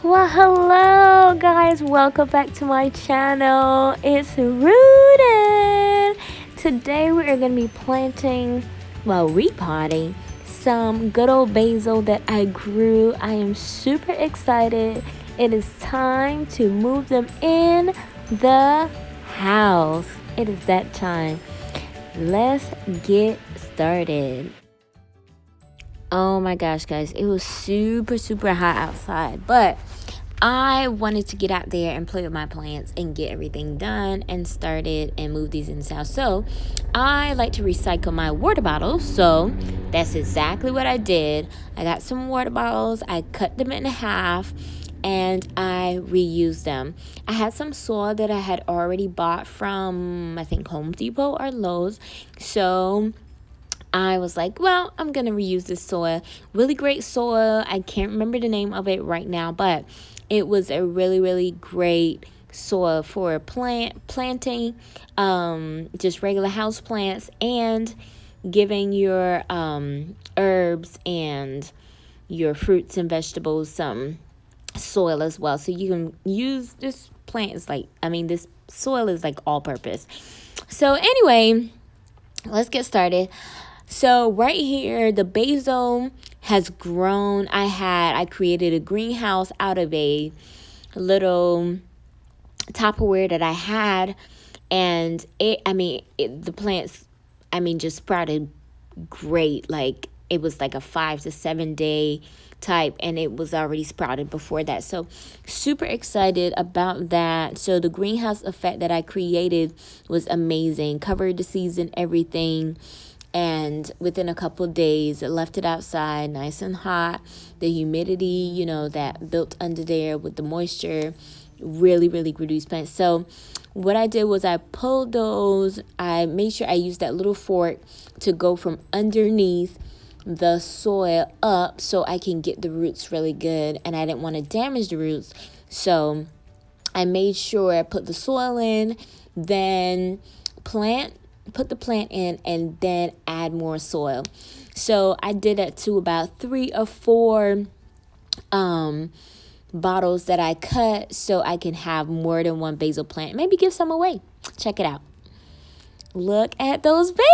Well, hello guys, welcome back to my channel. It's Rooted. Today we are going to be repotting some good old basil that I grew. I am super excited. It is time to move them in the house. It is that time. Let's get started. Oh my gosh, guys, it was super hot outside, but I wanted to get out there and play with my plants and get everything done and started and move these in the house. So I like to recycle my water bottles. So that's exactly what I did. I got some water bottles, I cut them in half, and I reused them. I had some soil that I had already bought from, I think, Home Depot or Lowe's. So I was like, well, I'm going to reuse this soil. Really great soil. I can't remember the name of it right now, but it was a really great soil for planting, just regular house plants, and giving your herbs and your fruits and vegetables some soil as well. So you can use this this soil is like all purpose. So anyway, let's get started. So right here, the basil has grown. I created a greenhouse out of a little Tupperware that I had, and the plants, just sprouted great. Like, it was like a 5 to 7 day type, and it was already sprouted before that. So super excited about that. So the greenhouse effect that I created was amazing. Covered the seeds and everything. And within a couple of days, I left it outside nice and hot. The humidity, that built under there with the moisture really grew these plants. So what I did was I pulled those. I made sure I used that little fork to go from underneath the soil up so I can get the roots really good. And I didn't want to damage the roots. So I made sure I put the soil in, then put the plant in, and then add more soil. So I did that to about 3 or 4 bottles that I cut, so I can have more than one basil plant. Maybe give some away. Check it out. Look at those babies.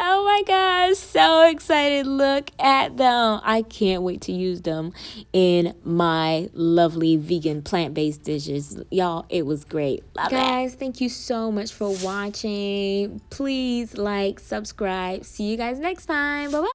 Oh my gosh, so excited. Look at them. I can't wait to use them in my lovely vegan plant-based dishes. Y'all, it was great. Love guys, thank you so much for watching. Please like, subscribe. See you guys next time. Bye-bye.